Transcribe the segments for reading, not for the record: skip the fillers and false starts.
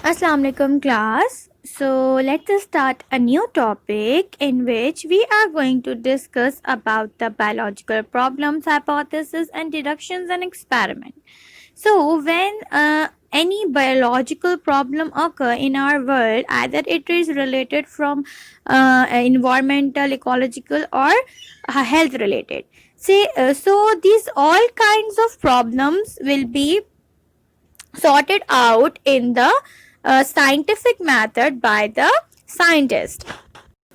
Assalamu alaikum class. So let's start a new topic in which we are going to discuss about the biological problems, hypothesis and deductions and experiment. So when any biological problem occur in our world, either it is related from environmental, ecological or health related. So these all kinds of problems will be sorted out in the scientific method by the scientist.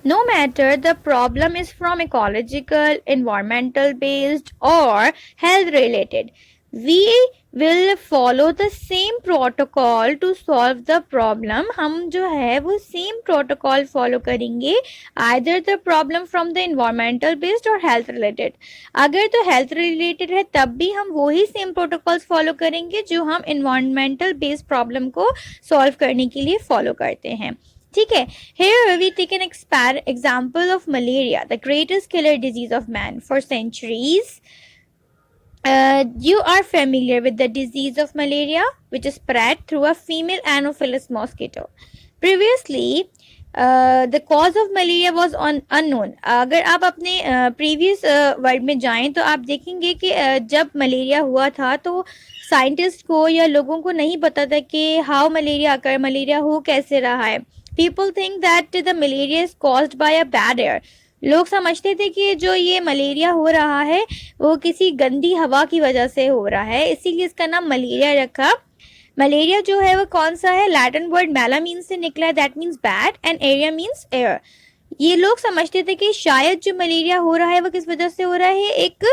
No matter the problem is from ecological, environmental based or health related, we will follow the same protocol to solve the problem. हम जो है वो same protocol follow करेंगे, either the problem from the environmental based or health related. अगर तो health related है तब भी हम वही same protocols follow करेंगे जो हम environmental based problem को solve करने के लिए follow करते हैं. ठीक है. Here we take an example of malaria, the greatest killer disease of man for centuries. You are familiar with the disease of malaria, which is spread through a female Anopheles mosquito. Previously, the cause of malaria was unknown. अगर आप अपने previous word में जाएं तो आप देखेंगे कि जब मलेरिया हुआ था तो साइंटिस्ट को या लोगों को नहीं पता था कि हाउ मलेरिया अकर, मलेरिया हो कैसे रहा है. People think that the malaria is caused by a bad air. लोग समझते थे कि जो ये मलेरिया हो रहा है वो किसी गंदी हवा की वजह से हो रहा है, इसीलिए इसका नाम मलेरिया रखा. मलेरिया जो है वो कौन सा है? लैटिन वर्ड मैला मीन्स से निकला है, that means bad, and area means air. ये लोग समझते थे कि शायद जो मलेरिया हो रहा है वो किस वजह से हो रहा है, एक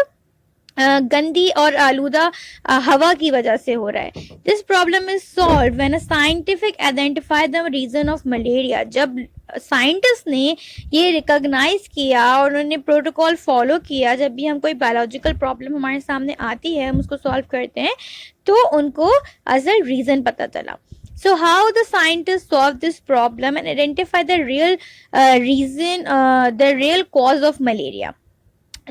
गंदी और आलूदा हवा की वजह से हो रहा है. This problem is solve when a scientific identify the reason of malaria. जब साइंटिस्ट ने ये रिकॉग्नाइज किया और उन्होंने प्रोटोकॉल फॉलो किया, जब भी हम कोई बायोलॉजिकल प्रॉब्लम हमारे सामने आती है हम उसको सॉल्व करते हैं तो उनको असल रीजन पता चला. So how the scientists solve this problem and identify the real reason, the real cause of malaria?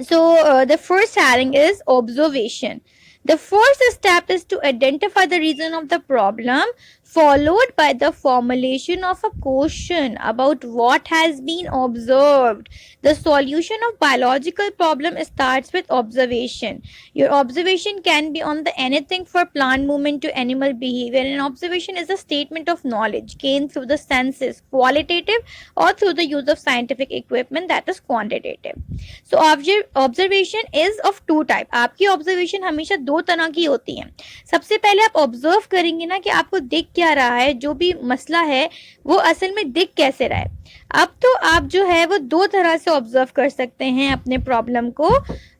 So the first heading is observation. The first step is to identify the reason of the problem, followed by the formulation of a question about what has been observed. The solution of biological problem starts with observation. Your observation can be on the anything for plant movement to animal behavior. An observation is a statement of knowledge gained through the senses, qualitative or through the use of scientific equipment, that is quantitative. So observation is of two type. आपकी observation हमेशा दो तरह की होती है. सबसे पहले आप ऑब्जर्व करेंगे ना कि आपको दिख क्या रहा है, जो भी मसला है वो असल में दिख कैसे रहा है. अब तो आप जो है वो दो तरह से ऑब्जर्व कर सकते हैं अपने प्रॉब्लम को,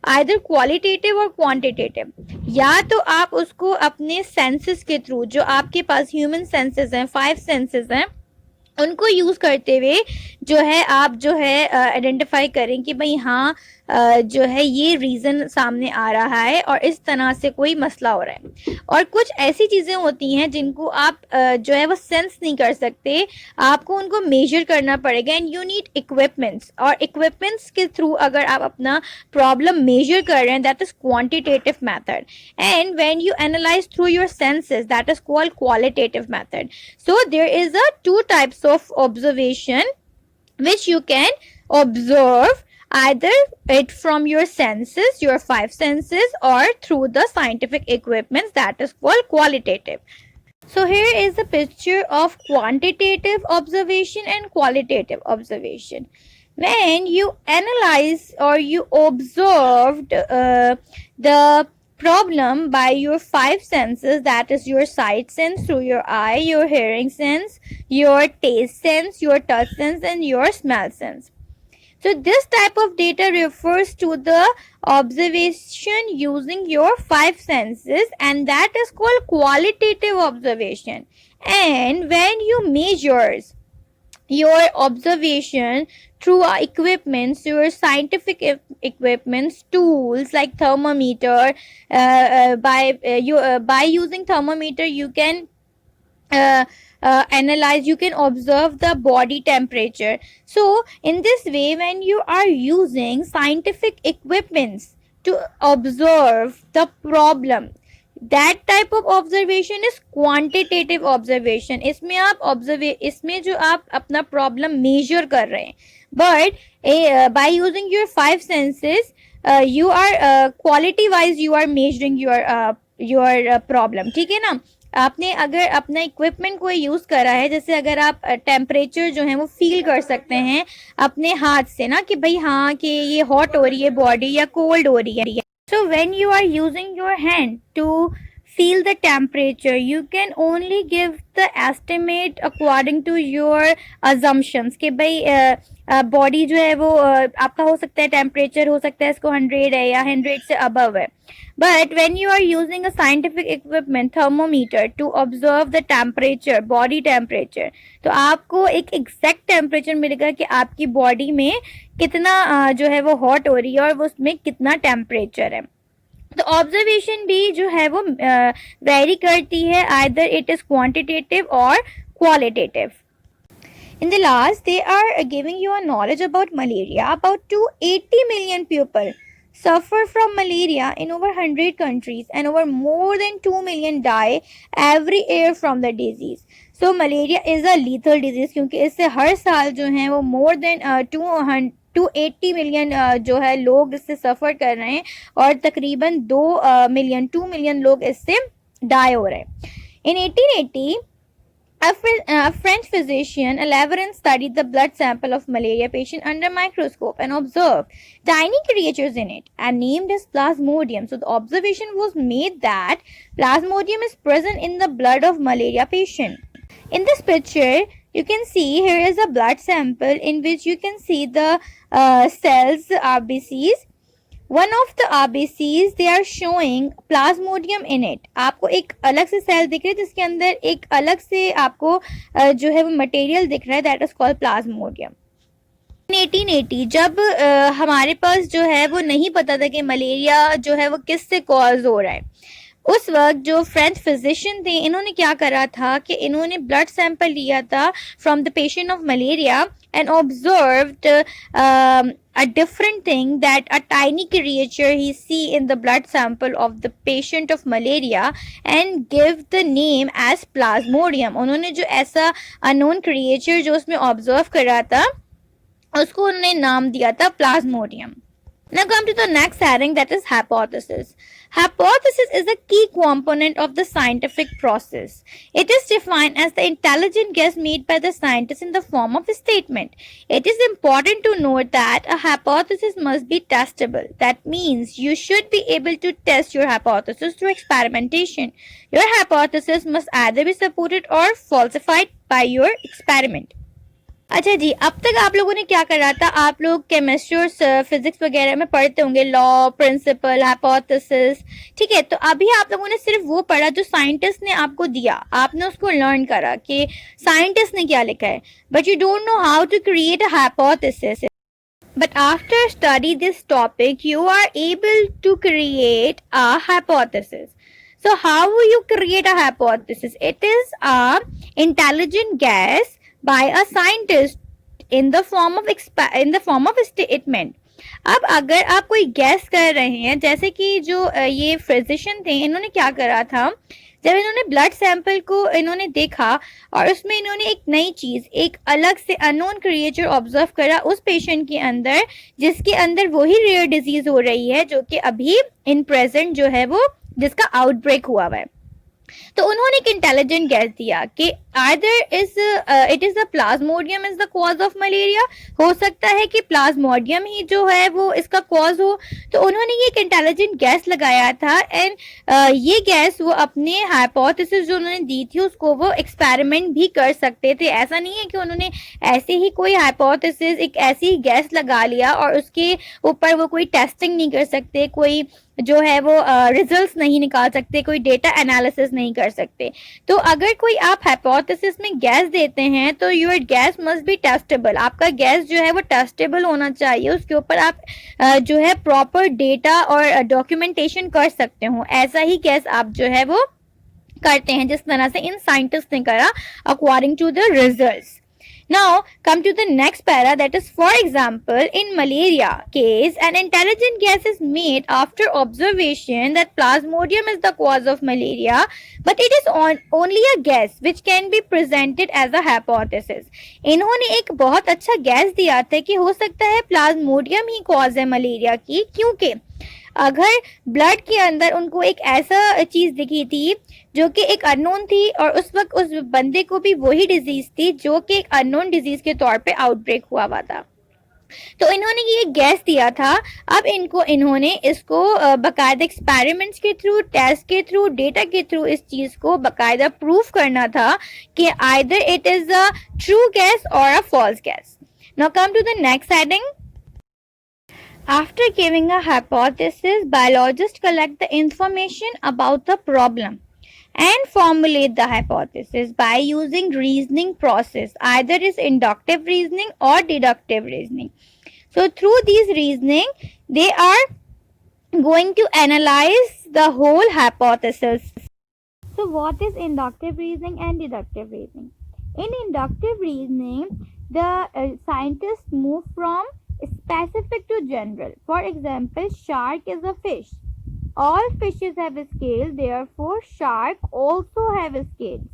आइदर क्वालिटेटिव और क्वांटिटेटिव. या तो आप उसको अपने सेंसेस के थ्रू, जो आपके पास ह्यूमन सेंसेस हैं, 5 सेंसेस हैं, उनको यूज करते हुए जो है आप जो है आइडेंटिफाई करें कि भाई हाँ जो है ये रीज़न सामने आ रहा है और इस तरह से कोई मसला हो रहा है. और कुछ ऐसी चीज़ें होती हैं जिनको आप जो है वो सेंस नहीं कर सकते, आपको उनको मेजर करना पड़ेगा, एंड यू नीड इक्विपमेंट्स. और इक्विपमेंट्स के थ्रू अगर आप अपना प्रॉब्लम मेजर कर रहे हैं, that is quantitative method. And when you analyse through your senses, that is called qualitative method. So there is a two types of observation which you can observe, either it from your senses, your 5 senses, or through the scientific equipments, that is called qualitative. So here is a picture of quantitative observation and qualitative observation. When you analyze or you observed the problem by your 5 senses, that is your sight sense through your eye, your hearing sense, your taste sense, your touch sense, and your smell sense. So this type of data refers to the observation using your 5 senses, and that is called qualitative observation. And when you measures your observation through equipments, your scientific equipments, tools like thermometer, by using thermometer you can analyze, you can observe the body temperature. So in this way, when you are using scientific equipments to observe the problem, that type of observation is quantitative observation. इसमें जो आप अपना problem measure कर रहे हैं, but by using your 5 senses you are quality wise you are measuring your problem. ठीक है ना. आपने अगर अपना इक्विपमेंट को यूज करा है, जैसे अगर आप टेम्परेचर जो है वो फील कर सकते हैं अपने हाथ से ना, कि भाई हाँ कि ये हॉट हो रही है बॉडी या कोल्ड हो रही है. So when you are using your hand to feel the temperature, you can only give the estimate according to your assumptions कि भाई बॉडी जो है वो आपका हो सकता है, टेम्परेचर हो सकता है इसको 100 है या 100 से अबव है. But when you are using a scientific equipment thermometer to observe the temperature, body temperature, तो आपको एक एग्जैक्ट टेम्परेचर मिलेगा कि आपकी बॉडी में कितना जो है वो हॉट हो रही है और उसमें कितना टेम्परेचर है. तो ऑब्जर्वेशन भी जो है वो वेरी करती है, आइदर इट इज क्वांटिटेटिव और qualitative. In the last, they are giving you a knowledge about malaria. About 280 million people suffer from malaria in over 100 countries, and over more than 2 million die every year from the disease. So malaria is a lethal disease क्योंकि इससे हर साल जो है वो more than 280 million जो है लोग इससे सफ़र कर रहे हैं, और तकरीबन 2 मिलियन लोग इससे डाई हो रहे हैं. In 1880, a French physician, Laveran, studied the blood sample of malaria patient under microscope and observed tiny creatures in it and named as Plasmodium. So the observation was made that Plasmodium is present in the blood of malaria patient. In this picture, you can see here is a blood sample in which you can see the cells, RBCs. One of the RBCs, they are showing Plasmodium in it. आपको एक अलग से cell दिख रही है जिसके अंदर एक अलग से आपको जो है वो मटेरियल दिख रहा है, दैट इज कॉल्ड प्लाज्मोडियम. 1880 जब हमारे पास जो है वो नहीं पता था कि मलेरिया जो है वो किससे कॉज हो रहा है, उस वक्त जो फ्रेंच फिजिशियन थे इन्होंने क्या करा था कि इन्होंने ब्लड सैंपल लिया था from the patient of malaria and observed a different thing, that a tiny creature he see in the blood sample of the patient of malaria and give the name as Plasmodium. उन्होंने जो ऐसा unknown creature जो उसमें observe करा था उसको उन्होंने नाम दिया था Plasmodium. Now come to the next heading, that is hypothesis. Hypothesis is a key component of the scientific process. It is defined as the intelligent guess made by the scientist in the form of a statement. It is important to note that a hypothesis must be testable. That means you should be able to test your hypothesis through experimentation. Your hypothesis must either be supported or falsified by your experiment. अच्छा जी, अब तक आप लोगों ने क्या करा था, आप लोग केमिस्ट्री और फिजिक्स वगैरह में पढ़ते होंगे लॉ, प्रिंसिपल, हाइपोथेसिस. ठीक है, तो अभी आप लोगों ने सिर्फ वो पढ़ा जो साइंटिस्ट ने आपको दिया, आपने उसको लर्न करा कि साइंटिस्ट ने क्या लिखा है, but you don't know how to create a hypothesis. But after study this topic, you are able to create a hypothesis. So how will you create a hypothesis? It is a intelligent guess by a scientist in the form of statement. अब अगर आप कोई gas कर रहे हैं, जैसे कि जो ये फिजिशियन थे इन्होंने क्या करा था, जब इन्होंने ब्लड सैंपल को इन्होंने देखा और उसमें इन्होंने एक नई चीज, एक अलग से अननोन क्रिएचर ऑब्जर्व करा उस पेशेंट के अंदर जिसके अंदर वही रेयर डिजीज हो रही है जो कि अभी इन प्रेजेंट जो है वो जिसका आउटब्रेक हुआ है. तो उन्होंने एक इंटेलिजेंट गैस दिया कि either it is the Plasmodium is the cause of malaria, हो सकता है कि प्लाज्मोडियम ही जो है वो इसका कॉज हो. तो उन्होंने ये एक इंटेलिजेंट गैस लगाया था एंड ये गैस वो अपने हाइपोथेसिस जो उन्होंने दी थी उसको वो एक्सपेरिमेंट भी कर सकते थे. ऐसा नहीं है कि उन्होंने ऐसे ही कोई हाइपोथेसिस एक ऐसी गैस लगा लिया और उसके ऊपर वो कोई टेस्टिंग नहीं कर सकते, कोई जो है वो रिजल्ट्स नहीं निकाल सकते, कोई डेटा एनालिसिस नहीं कर सकते. तो अगर कोई आप हाइपोथेसिस में गैस देते हैं तो your gas must be testable. आपका गैस जो है वो टेस्टेबल होना चाहिए, उसके ऊपर आप जो है प्रॉपर डेटा और डॉक्यूमेंटेशन कर सकते हो. ऐसा ही गैस आप जो है वो करते हैं जिस तरह से इन साइंटिस्ट ने करा according to the results. Now, come to the next para, that is, for example, in malaria case, an intelligent guess is made after observation that Plasmodium is the cause of malaria, but it is only a guess which can be presented as a hypothesis. इन्होंने एक बहुत अच्छा gas दिया था कि हो सकता है प्लाज्मोडियम ही कॉज है मलेरिया की, क्योंकि अगर ब्लड के अंदर उनको एक ऐसा चीज दिखी थी जो कि एक अननोन थी, और उस वक्त उस बंदे को भी वही डिजीज थी जो कि एक अननोन डिजीज के तौर पे आउटब्रेक हुआ था, तो इन्होंने ये गैस दिया था. अब इन्होंने इसको बाकायदा एक्सपेरिमेंट्स के थ्रू, टेस्ट के थ्रू, डेटा के थ्रू इस चीज को बाकायदा प्रूफ करना था कि either it is a true guess और a false guess. Now come to the next heading. After giving a hypothesis, biologists collect the information about the problem and formulate the hypothesis by using reasoning process. Either is inductive reasoning or deductive reasoning. So through these reasoning, they are going to analyze the whole hypothesis. So what is inductive reasoning and deductive reasoning? In inductive reasoning, the scientists move from specific to general. For example, shark is a fish. All fishes have scales, therefore shark also have scales.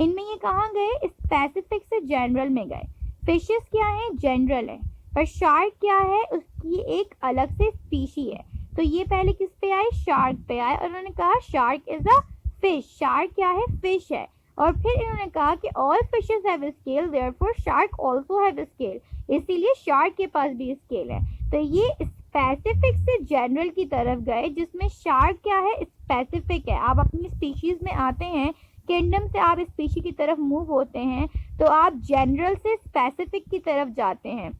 इनमें ये कहाँ गए? Specific से general में गए. Fishes क्या है? General है. पर शार्क क्या है? उसकी एक अलग से स्पीशी है. तो ये पहले किस पे आए? शार्क पे आए और उन्होंने कहा shark is a fish. Shark क्या है? फिश है. और फिर इन्होंने कहा कि all fishes have scale, therefore shark also have scale. इसीलिए शार्क के पास भी स्केल है. तो ये स्पेसिफिक से जनरल की तरफ गए, जिसमें शार्क क्या है? स्पेसिफिक है. आप अपनी स्पीशीज में आते हैं, किंगडम से आप स्पीशी की तरफ मूव होते हैं, तो आप जनरल से स्पेसिफिक की तरफ जाते हैं.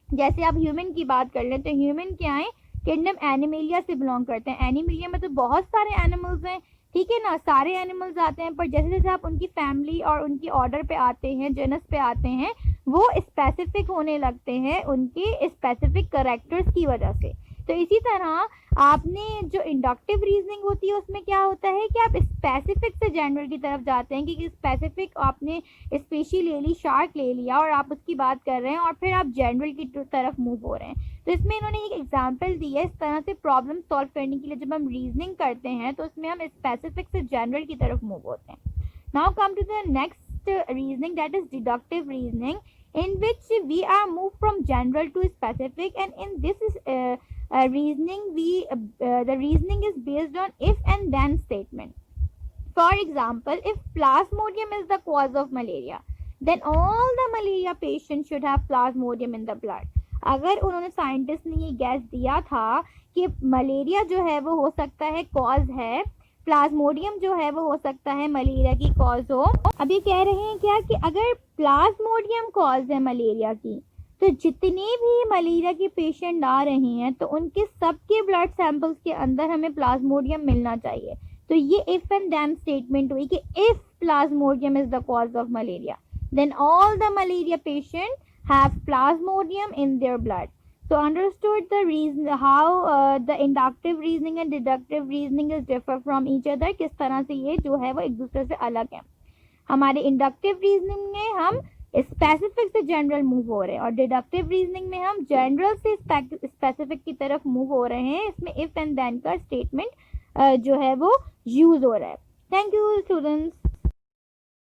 जैसे आप ह्यूमन की बात कर लें तो ह्यूमन क्या है? किंगडम एनिमेलिया से बिलोंग करते हैं. एनिमेलिया में तो बहुत सारे एनिमल्स हैं, ठीक है ना, सारे एनिमल्स आते हैं, पर जैसे जैसे आप उनकी फैमिली और उनकी ऑर्डर पे आते हैं, जेनस पे आते हैं, वो स्पेसिफिक होने लगते हैं उनके स्पेसिफिक कैरेक्टर्स की वजह से. तो इसी तरह आपने जो इंडक्टिव रीजनिंग होती है उसमें क्या होता है कि आप स्पेसिफिक से जनरल की तरफ जाते हैं कि स्पेसिफिक आपने स्पीशी ले ली, शार्क ले लिया और आप उसकी बात कर रहे हैं और फिर आप जनरल की तरफ मूव हो रहे हैं. तो इसमें इन्होंने एक एग्जांपल दी है. इस तरह से प्रॉब्लम सॉल्व करने के लिए जब हम रीजनिंग करते हैं तो उसमें हम स्पेसिफिक से जनरल की तरफ मूव होते हैं. Now come to the next reasoning, that is deductive reasoning, in which we are moved from general to specific, and in this is reasoning the reasoning is based on if and then statement. For example, if plasmodium is the cause of malaria, then all the malaria patients should have plasmodium in the blood. अगर उन्होंने scientist ने ये gas दिया था कि malaria जो है वो हो सकता है कॉज है, प्लाज्मोडियम जो है वो हो सकता है मलेरिया की कॉज हो. अब ये कह रहे हैं क्या कि अगर प्लाज्मोडियम कॉज है मलेरिया की, तो जितने भी मलेरिया के पेशेंट आ रहे हैं तो उनके सबके ब्लड सैंपल्स के अंदर हमें प्लाज्मोडियम मिलना चाहिए. तो ये इफ एंड देन स्टेटमेंट हुई कि if plasmodium is the cause of malaria, then all the malaria patient have plasmodium in their blood. So understood the reason how the inductive reasoning and deductive reasoning is differ from each other. किस तरह से ये जो है वो एक दूसरे से अलग है. हमारे इंडक्टिव रीजनिंग में हम स्पेसिफिक से जनरल मूव हो रहे हैं और डिडक्टिव रीजनिंग में हम जनरल से स्पेसिफिक की तरफ मूव हो रहे हैं. इसमें इफ एंड देन का स्टेटमेंट जो है वो यूज हो रहा है. Thank you students.